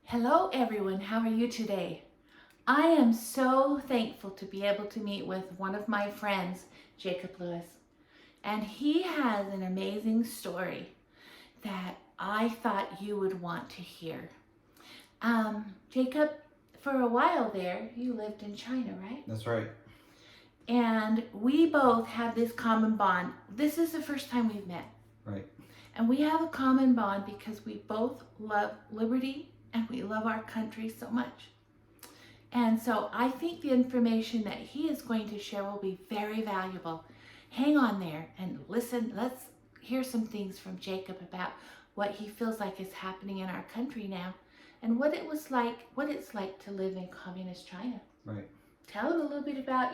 Hello everyone, how are you today? I am so thankful to be able to meet with one of my friends, Jacob Lewis. And he has an amazing story that I thought you would want to hear. Jacob, for a while there, you lived in China, right? That's right. And we both have this common bond. This is the first time we've met. Right. And we have a common bond because we both love liberty and we love our country so much. And so I think the information that he is going to share will be very valuable. Hang on there and listen. Let's hear some things from Jacob about what he feels like is happening in our country now and what it's like to live in communist China. Right. Tell them a little bit about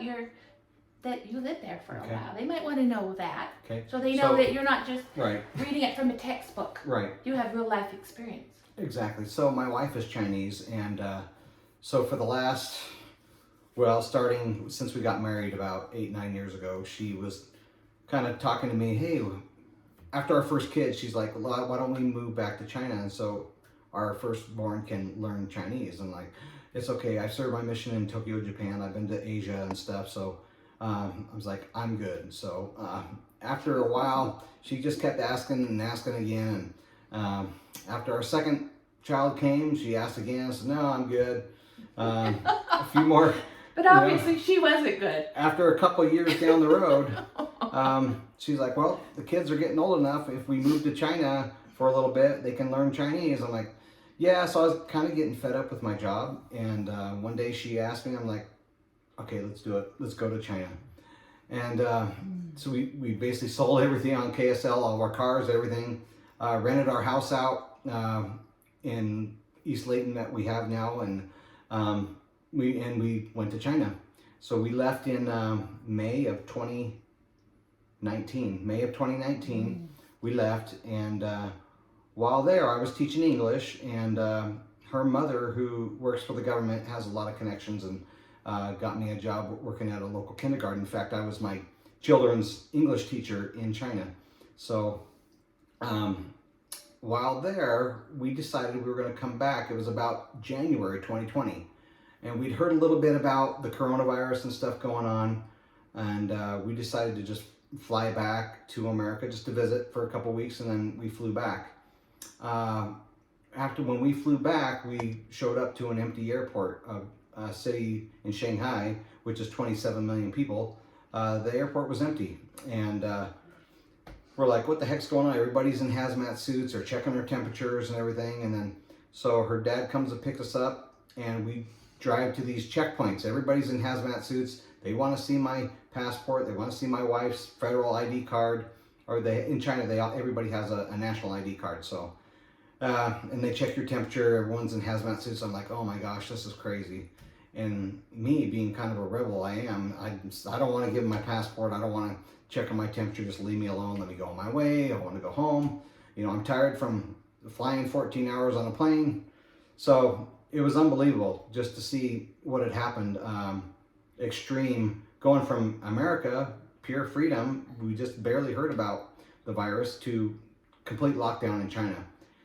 that you lived there for a Okay. while. They might want to know that. Okay. So they know that you're not just Right. reading it from a textbook. Right. You have real life experience. Exactly. So my wife is Chinese, and so for the last, starting since we got married about 8-9 years ago, she was kind of talking to me. Hey, after our first kid, she's like, well, why don't we move back to China? And so our firstborn can learn Chinese. And like, it's okay. I served my mission in Tokyo, Japan. I've been to Asia and stuff. So I was like, I'm good. So after a while, she just kept asking and asking again. And after our second child came, she asked again. I said, no, I'm good. A few more. But obviously she wasn't good. After a couple of years down the road, she's like, well, the kids are getting old enough. If we move to China for a little bit, they can learn Chinese. I'm like, yeah. So I was kind of getting fed up with my job. And one day she asked me, I'm like, okay, let's do it. Let's go to China. And so we basically sold everything on KSL, all of our cars, everything, rented our house out in East Layton that we have now. And we went to China. So we left in May of 2019. We left, and while there, I was teaching English, and her mother, who works for the government, has a lot of connections, and got me a job working at a local kindergarten. In fact, I was my children's English teacher in China. So while there, we decided we were going to come back. It was about January 2020. And we'd heard a little bit about the coronavirus and stuff going on. And we decided to just fly back to America just to visit for a couple weeks, and then we flew back. When we flew back, we showed up to an empty airport, a city in Shanghai, which is 27 million people. The airport was empty. And we're like, what the heck's going on? Everybody's in hazmat suits or checking their temperatures and everything. And then, so her dad comes to pick us up, and we drive to these checkpoints. Everybody's in hazmat suits. They want to see my passport. They want to see my wife's federal ID card. Or in China, everybody has a national ID card. So, and they check your temperature. Everyone's in hazmat suits. I'm like, oh my gosh, this is crazy. And me being kind of a rebel, I don't want to give them my passport. I don't want to check on my temperature. Just leave me alone. Let me go on my way. I want to go home. I'm tired from flying 14 hours on a plane. So it was unbelievable just to see what had happened. Extreme, going from America, pure freedom, we just barely heard about the virus, to complete lockdown in China.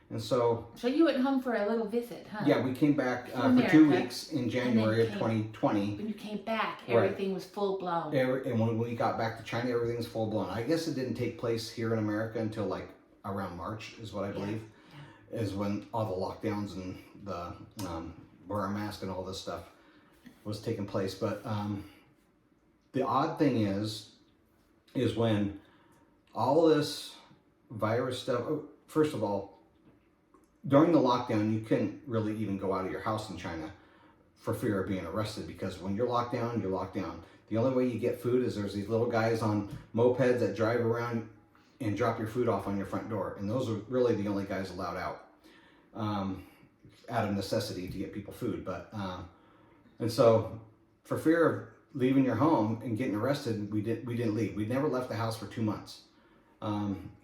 And so you went home for a little visit, huh? Yeah, we came back for America, 2 weeks in January of 2020. When you came back, everything was full blown. And when we got back to China, everything's full blown. I guess it didn't take place here in America until like around March, is what I believe, is when all the lockdowns and the wear a mask and all this stuff was taking place. But the odd thing is when all this virus stuff, first of all, during the lockdown, you couldn't really even go out of your house in China for fear of being arrested, because when you're locked down, you're locked down. The only way you get food is there's these little guys on mopeds that drive around and drop your food off on your front door. And those are really the only guys allowed out, out of necessity to get people food. But and so for fear of leaving your home and getting arrested, we didn't leave. We never left the house for 2 months.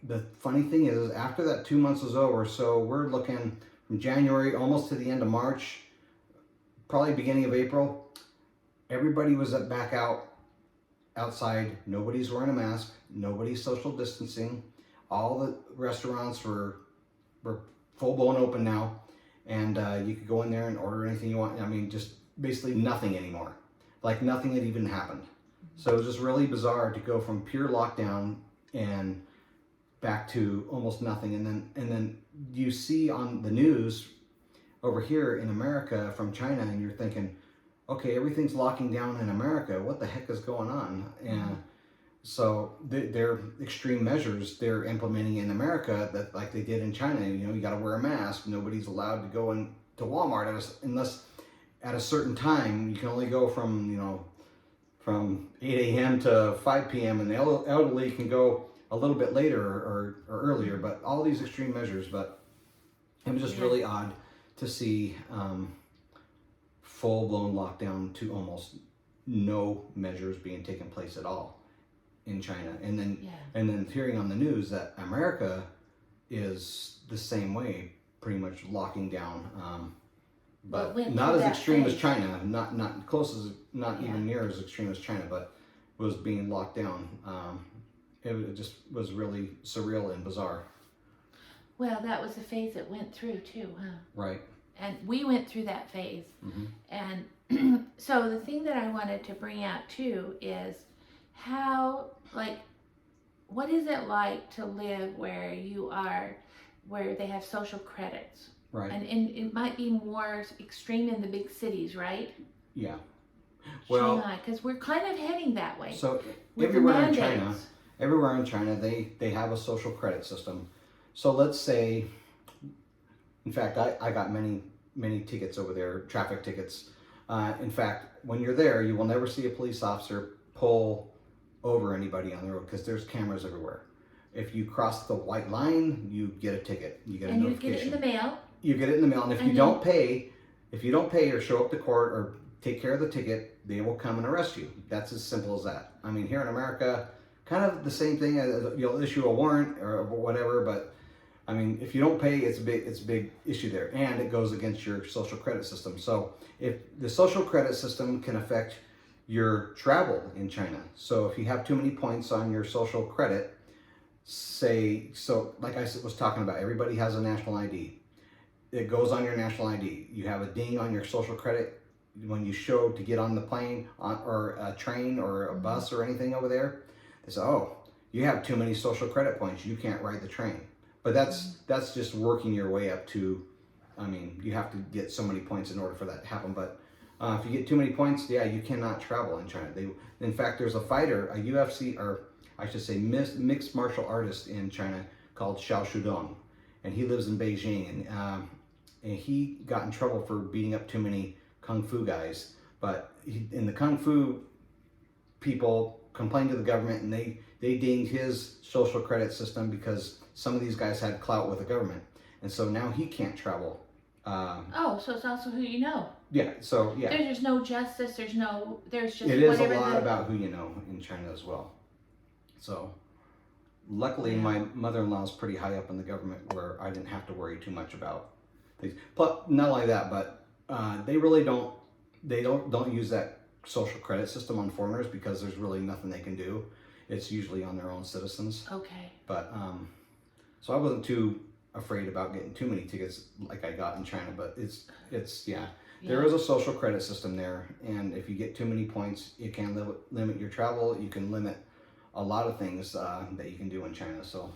The funny thing is, after that 2 months was over, so we're looking from January almost to the end of March, probably beginning of April, everybody was back outside. Nobody's wearing a mask. Nobody's social distancing. All the restaurants were full blown open now. and you could go in there and order anything you want. I mean, just basically nothing anymore, like nothing had even happened. So it was just really bizarre to go from pure lockdown and back to almost nothing. And then you see on the news over here in America from China, and you're thinking, okay, everything's locking down in America. What the heck is going on? And so their extreme measures they're implementing in America, that like they did in China. You know, you got to wear a mask. Nobody's allowed to go into Walmart unless at a certain time. You can only go from, you know, from 8 a.m. to 5 p.m. and the elderly can go a little bit later or earlier. But all these extreme measures. But it was just really odd to see full-blown lockdown to almost no measures being taken place at all in China, and then hearing on the news that America is the same way, pretty much locking down, but not as extreme as China, not close as, not even near as extreme as China, but was being locked down. It just was really surreal and bizarre. Well, that was the phase it went through too, huh? Right. And we went through that phase. And so the thing that I wanted to bring out too is how, like, what is it like to live where you are, where they have social credits? Right. And it might be more extreme in the big cities, right? Yeah. Well, because we're kind of heading that way. So everywhere in China, they have a social credit system. So let's say, in fact, I got many tickets over there, traffic tickets. In fact, when you're there, you will never see a police officer pull over anybody on the road because there's cameras everywhere. If you cross the white line, you get a ticket. You get a notification. You get it in the mail. You get it in the mail, and if you don't pay or show up to court or take care of the ticket, they will come and arrest you. That's as simple as that. I mean, here in America, kind of the same thing. You'll issue a warrant or whatever, but I mean, if you don't pay, it's a big issue there, and it goes against your social credit system. So if the social credit system can affect your travel in China, so if you have too many points on your social credit, like I was talking about, everybody has a national ID. It goes on your national ID. You have a ding on your social credit when you show to get on the plane or a train or a bus or anything over there. They say, oh, you have too many social credit points. You can't ride the train. But that's just working your way up to, I mean, you have to get so many points in order for that to happen. But if you get too many points, you cannot travel in China. In fact, there's a fighter, a UFC, or I should say mixed martial artist in China called Xiao Shudong. And he lives in Beijing. And he got in trouble for beating up too many Kung Fu guys. But in the Kung Fu people complained to the government, and they dinged his social credit system because some of these guys had clout with the government, and so now he can't travel. So it's also who you know. Yeah. So yeah. There's just no justice. There's just. It is a lot about who you know in China as well. So, luckily, my mother-in-law is pretty high up in the government, where I didn't have to worry too much about things. But not only that, but they really don't. They don't use that social credit system on foreigners because there's really nothing they can do. It's usually on their own citizens. Okay. But so I wasn't too afraid about getting too many tickets like I got in China. But it's there is a social credit system there, and if you get too many points, you can limit your travel. You can limit a lot of things that you can do in China. So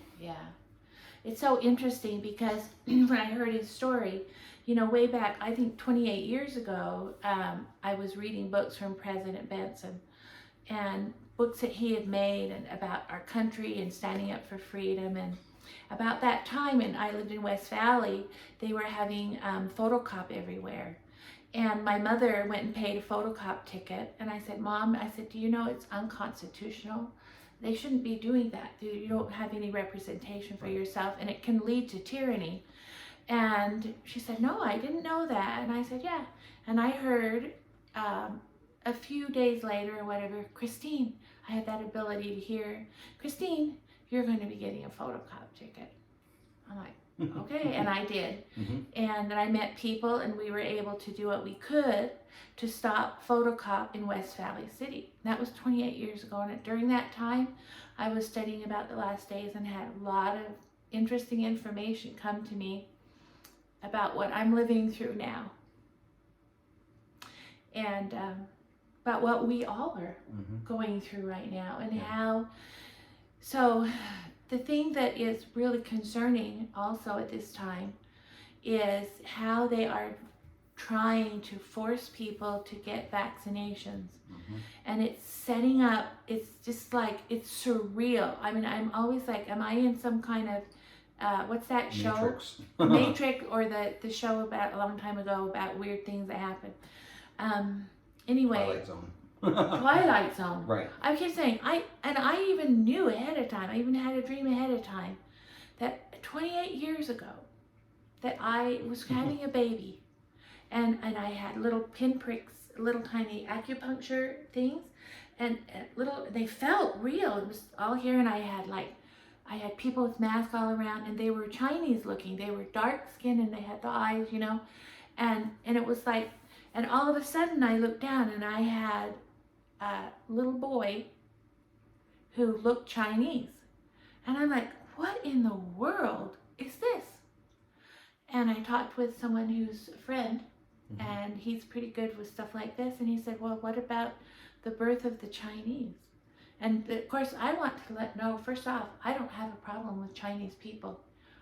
it's so interesting because when I heard his story, you know, way back, I think 28 years ago, I was reading books from President Benson, and books that he had made and about our country and standing up for freedom. And about that time, and I lived in West Valley, they were having photocop everywhere. And my mother went and paid a photocop ticket, and I said, Mom, do you know it's unconstitutional? They shouldn't be doing that. You don't have any representation for yourself, and it can lead to tyranny. And she said, no, I didn't know that. And I said, yeah. And I heard a few days later or whatever, Christine, I had that ability to hear, Christine, you're going to be getting a photocop ticket. I'm like, okay, and I did. And I met people, and we were able to do what we could to stop photocop in West Valley City. That was 28 years ago, and during that time, I was studying about the last days and had a lot of interesting information come to me. about what I'm living through now, and about what we all are going through right now, and how. So, the thing that is really concerning also at this time is how they are trying to force people to get vaccinations. And it's setting up, it's just like, it's surreal. I mean, I'm always like, am I in some kind of, what's that show? Matrix. Matrix, or the show about a long time ago about weird things that happen. Anyway. Twilight Zone. Twilight Zone. Right. I keep saying, I even knew ahead of time, I even had a dream ahead of time, that 28 years ago, that I was having a baby, and I had little pinpricks, little tiny acupuncture things, and they felt real. It was all here, and I had people with masks all around, and they were Chinese looking. They were dark skinned, and they had the eyes, and it was like, and all of a sudden I looked down, and I had a little boy who looked Chinese, and I'm like, what in the world is this? And I talked with someone who's a friend, and he's pretty good with stuff like this, and he said, well, what about the birth of the Chinese? And of course, I want to know, first off, I don't have a problem with Chinese people.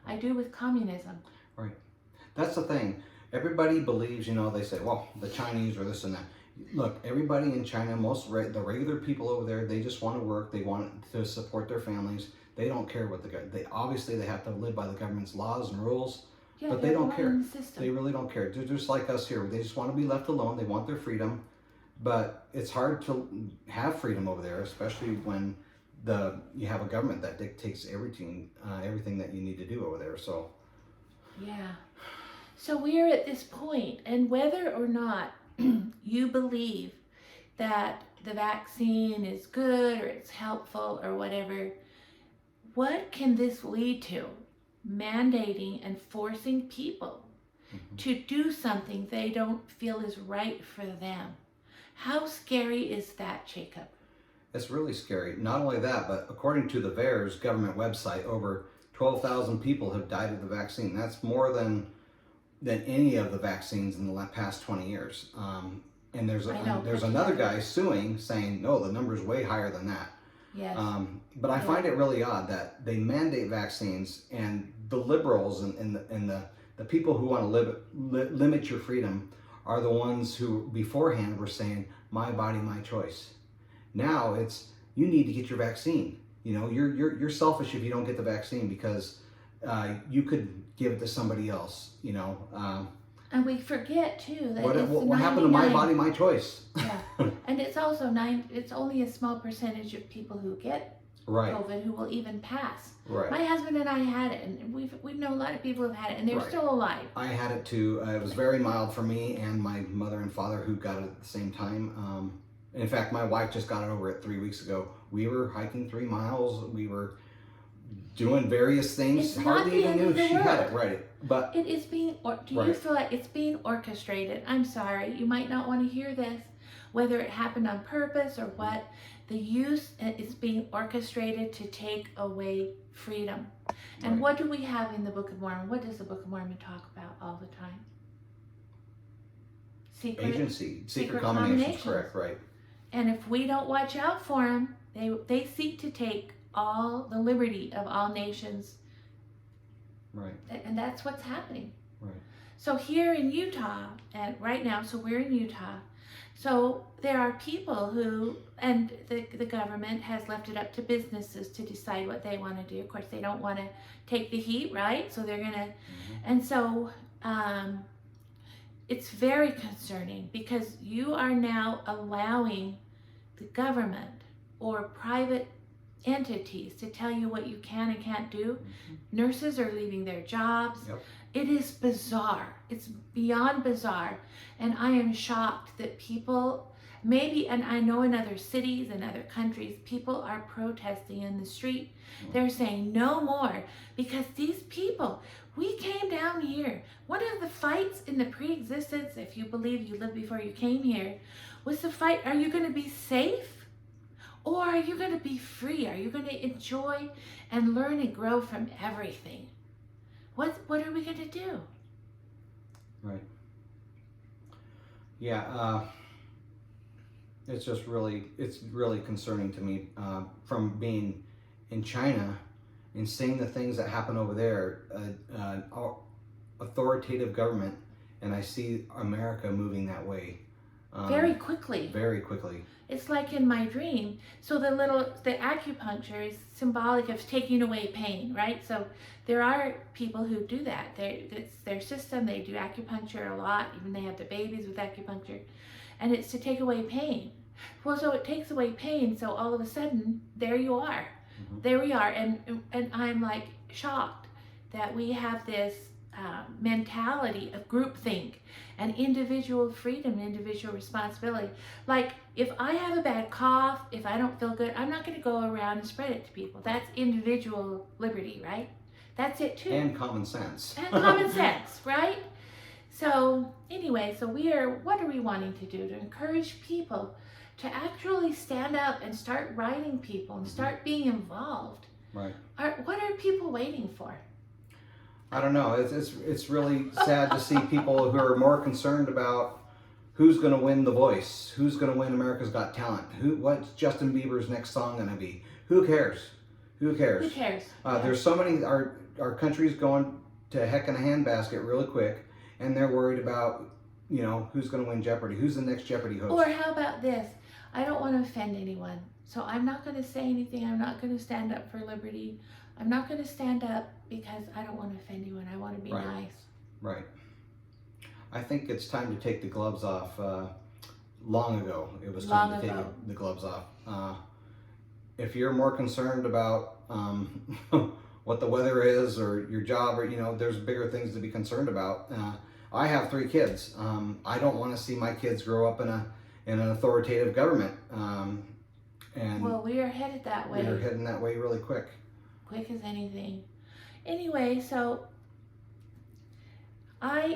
I do with communism. Right. That's the thing. Everybody believes, they say, well, the Chinese or this and that. Look, everybody in China, the regular people over there, they just want to work. They want to support their families. They don't care what they have to live by the government's laws and rules. Yeah, but they don't care. The they really don't care. They're just like us here. They just want to be left alone. They want their freedom. But it's hard to have freedom over there, especially when you have a government that dictates everything that you need to do over there. So yeah. So we are at this point, and whether or not you believe that the vaccine is good or it's helpful or whatever, what can this lead to? Mandating and forcing people to do something they don't feel is right for them. How scary is that, Jacob? It's really scary. Not only that, but according to the VAERS government website, over 12,000 people have died of the vaccine. That's more than any of the vaccines in the past 20 years. And there's another guy suing, saying, no, the number's way higher than that. Yes. But I find it really odd that they mandate vaccines, and the liberals and the people who want to limit your freedom are the ones who beforehand were saying, my body, my choice. Now it's, you need to get your vaccine. You're selfish if you don't get the vaccine, because you could give it to somebody else. And we forget too that what happened to my body, my choice. Yeah, and it's also it's only a small percentage of people who get COVID who will even pass. Right. My husband and I had it, and we know a lot of people who've had it, and they're still alive. I had it too. It was very mild for me and my mother and father, who got it at the same time. In fact, my wife just got it over it 3 weeks ago. We were hiking 3 miles. We were doing various things. It's Hardly even knew she had it. Right. But it is being. Do you feel like it's being orchestrated? I'm sorry, you might not want to hear this, whether it happened on purpose or what. The use is being orchestrated to take away freedom. And what do we have in the Book of Mormon? What does the Book of Mormon talk about all the time? Secret combinations. Correct. Right. And if we don't watch out for them, they seek to take all the liberty of all nations. Right. And that's what's happening. Right. So here in Utah, and right now, so we're in Utah. So there are people who, and the government has left it up to businesses to decide what they want to do. Of course, they don't want to take the heat, right? So they're going to, and so it's very concerning, because you are now allowing the government or private entities to tell you what you can and can't do. Nurses are leaving their jobs. Yep. It is bizarre. It's beyond bizarre. And I am shocked that people, maybe, and I know in other cities and other countries, people are protesting in the street. They're saying no more, because these people, we came down here. One of the fights in the pre-existence, if you believe you lived before you came here, was the fight, are you going to be safe? Or are you going to be free? Are you going to enjoy and learn and grow from everything? What are we going to do? Right. Yeah. It's really concerning to me from being in China and seeing the things that happen over there, authoritative government, and I see America moving that way. Very quickly. Very quickly. It's like in my dream. So the acupuncture is symbolic of taking away pain, right? So there are people who do that. It's their system. They do acupuncture a lot. Even they have their babies with acupuncture. And it's to take away pain. Well, so it takes away pain. So all of a sudden, there you are. Mm-hmm. There we are. And I'm like shocked that we have this mentality of groupthink and individual freedom, individual responsibility. Like if I have a bad cough, if I don't feel good, I'm not going to go around and spread it to people. That's individual liberty, right? That's it too. And common sense. And common sense, right? So anyway, what are we wanting to do? To encourage people to actually stand up and start writing people and start being involved. Right. What are people waiting for? I don't know. It's really sad to see people who are more concerned about who's going to win The Voice, who's going to win America's Got Talent, what's Justin Bieber's next song going to be. Who cares? Who cares? Who cares? There's so many. Our country's going to heck in a handbasket really quick, and they're worried about who's going to win Jeopardy, who's the next Jeopardy host. Or how about this? I don't want to offend anyone, so I'm not going to say anything. I'm not going to stand up for liberty. I'm not going to stand up because I don't want to offend anyone. I want to be nice. Right. I think it's time to take the gloves off. Long ago, it was time to take the gloves off. If you're more concerned about what the weather is or your job, or there's bigger things to be concerned about. I have 3 kids. I don't want to see my kids grow up in an authoritative government. And well, we are headed that way. We're heading that way really quick. Quick as anything. Anyway, so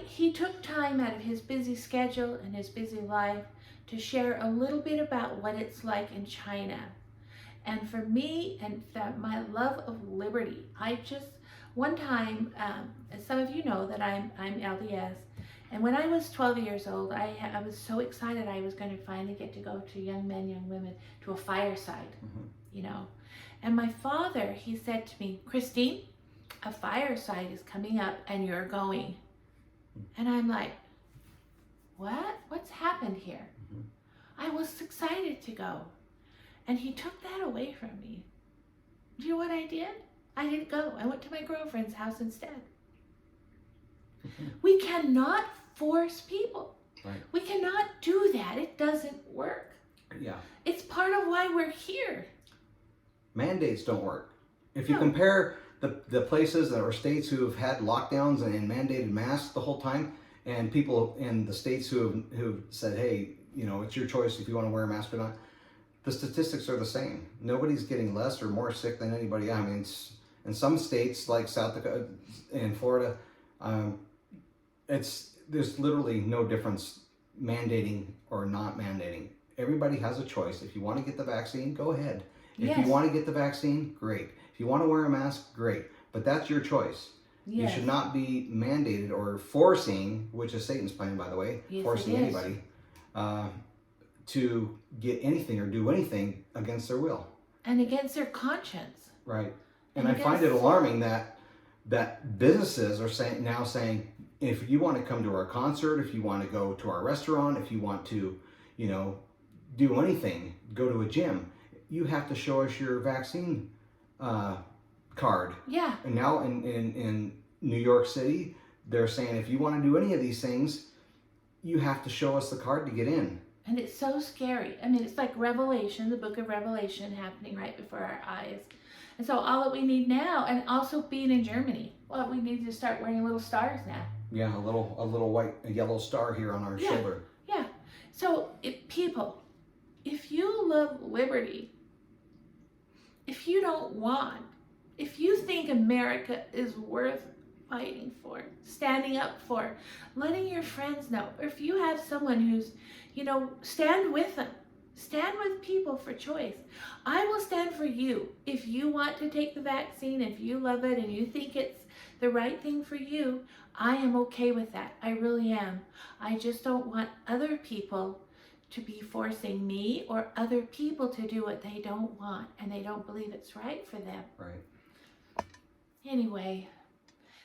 he took time out of his busy schedule and his busy life to share a little bit about what it's like in China. And for me, and my love of liberty, one time, as some of you know that I'm LDS, and when I was 12 years old, I was so excited I was going to finally get to go to young men, young women, to a fireside, And my father, he said to me, Christine, a fireside is coming up and you're going. And I'm like, what? What's happened here? I was excited to go. And he took that away from me. Do you know what I did? I didn't go. I went to my girlfriend's house instead. We cannot force people. Right. We cannot do that. It doesn't work. Yeah. It's part of why we're here. Mandates don't work. If you compare the places or states who have had lockdowns and mandated masks the whole time, and people in the states who have said, hey, it's your choice if you want to wear a mask or not, the statistics are the same. Nobody's getting less or more sick than anybody. I mean, in some states like South Dakota and Florida, there's literally no difference mandating or not mandating. Everybody has a choice. If you want to get the vaccine, go ahead. If you want to get the vaccine, great. If you want to wear a mask, great. But that's your choice. Yes. You should not be mandated or forcing, which is Satan's plan, by the way, forcing anybody to get anything or do anything against their will. And against their conscience. Right. And I find it alarming that businesses are saying, if you want to come to our concert, if you want to go to our restaurant, if you want to, do anything, go to a gym, you have to show us your vaccine card. Yeah. And now in New York City, they're saying if you want to do any of these things, you have to show us the card to get in. And it's so scary. I mean, it's like Revelation, the book of Revelation happening right before our eyes. And so all that we need now, and also being in Germany, well, we need to start wearing little stars now. Yeah, a yellow star here on our shoulder. Yeah. So if you love liberty, if you think America is worth fighting for, standing up for, letting your friends know, or if you have someone who's, stand with them. Stand with people for choice. I will stand for you. If you want to take the vaccine, if you love it and you think it's the right thing for you, I am okay with that. I really am. I just don't want other people to be forcing me or other people to do what they don't want and they don't believe it's right for them. Right. Anyway,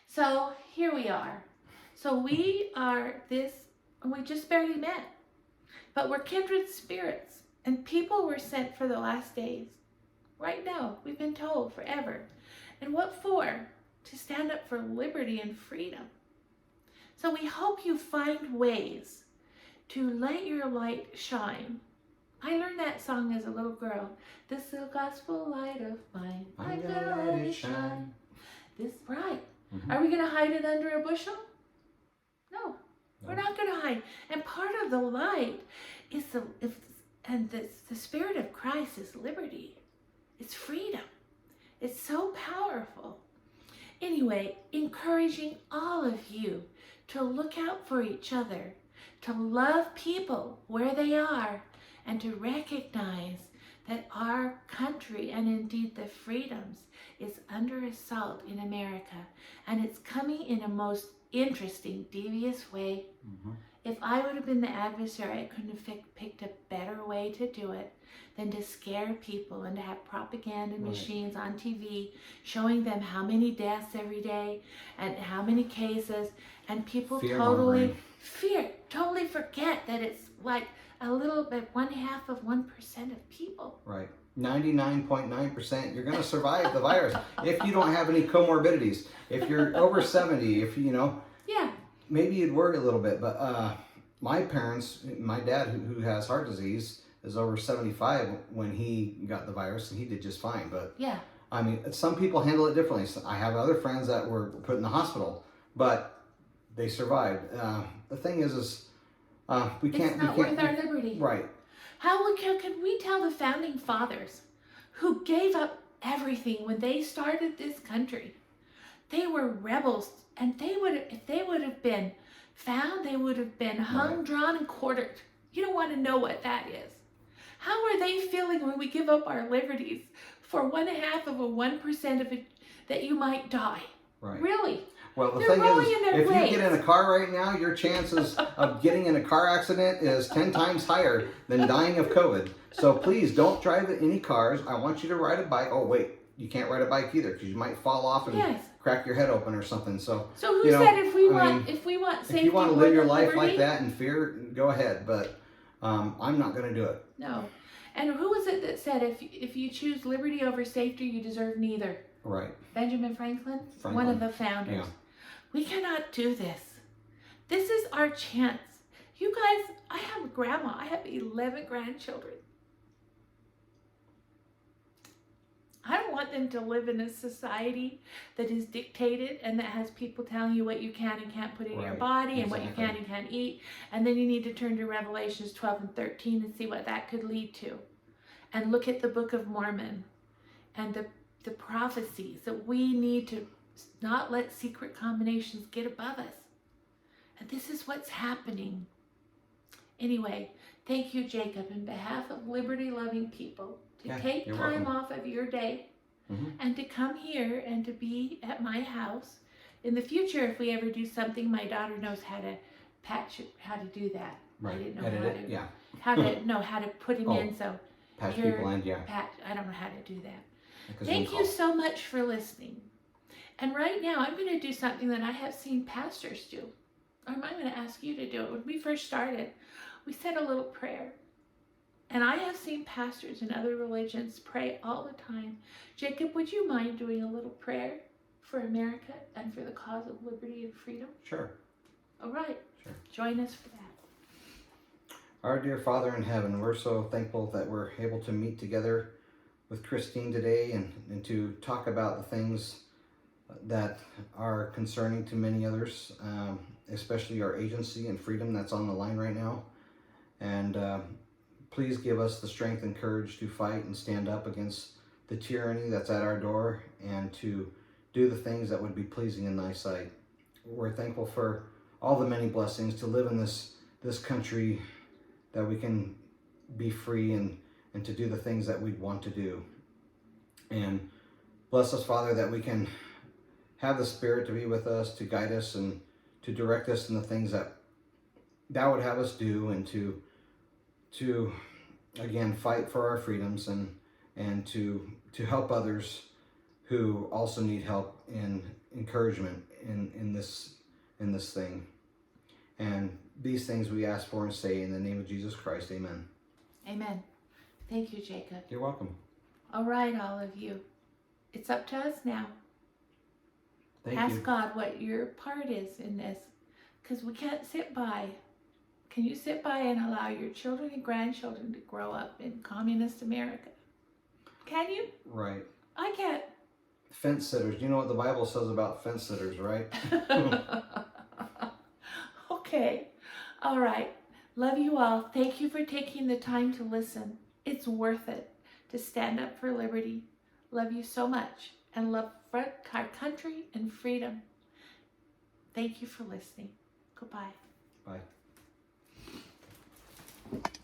so here we are. So we just barely met, but we're kindred spirits, and people were sent for the last days. Right now, we've been told forever. And what for? To stand up for liberty and freedom. So we hope you find ways to let your light shine. I learned that song as a little girl. This little gospel light of mine, I'm gonna let it shine. This, right. Mm-hmm. Are we gonna hide it under a bushel? No, we're not gonna hide. And part of the light is the Spirit of Christ is liberty. It's freedom. It's so powerful. Anyway, encouraging all of you to look out for each other, to love people where they are, and to recognize that our country and indeed the freedoms is under assault in America, and it's coming in a most interesting, devious way. Mm-hmm. If I would have been the adversary, I couldn't have picked a better way to do it than to scare people and to have propaganda machines on TV showing them how many deaths every day and how many cases, and people totally forget that it's like a little bit, 0.5% of people. Right. 99.9%, you're going to survive the virus if you don't have any comorbidities. If you're over 70, if you know, yeah, maybe you'd worry a little bit. But my parents, my dad who has heart disease is over 75 when he got the virus, and he did just fine. But yeah, I mean, some people handle it differently. So I have other friends that were put in the hospital, but they survived. The thing is we can't. It's not worth our liberty. Right. How could we tell the founding fathers who gave up everything when they started this country? They were rebels, and if they would have been found, they would have been hung, drawn, and quartered. You don't want to know what that is. How are they feeling when we give up our liberties for 1/2% of it that you might die? Right. Really? Well, the They're thing rolling is, in their if graves. you get in a car right now, your chances of getting in a car accident is 10 times higher than dying of COVID. So please don't drive any cars. I want you to ride a bike. Oh, wait, you can't ride a bike either because you might fall off and Yes. crack your head open or something. So who said if we want safety, if you want to live your life liberty? like that in fear, go ahead. But I'm not going to do it. No. And who was it that said if you choose liberty over safety, you deserve neither? Right. Benjamin Franklin? One of the founders. Yeah. We cannot do this. This is our chance. You guys, I have a grandma. I have 11 grandchildren. I don't want them to live in a society that is dictated and that has people telling you what you can and can't put in your body and what you can and can't eat. And then you need to turn to Revelations 12 and 13 and see what that could lead to. And look at the Book of Mormon and the prophecies that we need to not let secret combinations get above us. And this is what's happening. Anyway, thank you, Jacob, in behalf of liberty-loving people, to take time off of your day and to come here and to be at my house. In the future, if we ever do something, my daughter knows how to how to do that. Right. I didn't know Edit how it. to. Yeah. How to put him in. So patch people in. Yeah. I don't know how to do that. Because Thank you so much for listening. And right now, I'm going to do something that I have seen pastors do. Or I'm going to ask you to do it. When we first started, we said a little prayer. And I have seen pastors in other religions pray all the time. Jacob, would you mind doing a little prayer for America and for the cause of liberty and freedom? Sure. All right. Sure. Join us for that. Our dear Father in heaven, we're so thankful that we're able to meet together with Christine today and to talk about the things that are concerning to many others, especially our agency and freedom that's on the line right now. And please give us the strength and courage to fight and stand up against the tyranny that's at our door and to do the things that would be pleasing in thy sight. We're thankful for all the many blessings to live in this country, that we can be free and to do the things that we'd want to do. And bless us, Father, that we can have the Spirit to be with us, to guide us and to direct us in the things that would have us do, and to again fight for our freedoms, and to help others who also need help and encouragement in this thing. And these things we ask for and say in the name of Jesus Christ. Amen. Amen. Thank you, Jacob. You're welcome. All right, all of you. It's up to us now. Thank Ask you. God what your part is in this, because we can't sit by. Can you sit by and allow your children and grandchildren to grow up in communist America? Can you? Right. I can't. Fence sitters. Do you know what the Bible says about fence sitters, right? Okay. All right. Love you all. Thank you for taking the time to listen. It's worth it to stand up for liberty. Love you so much, and love our country and freedom. Thank you for listening. Goodbye. Bye.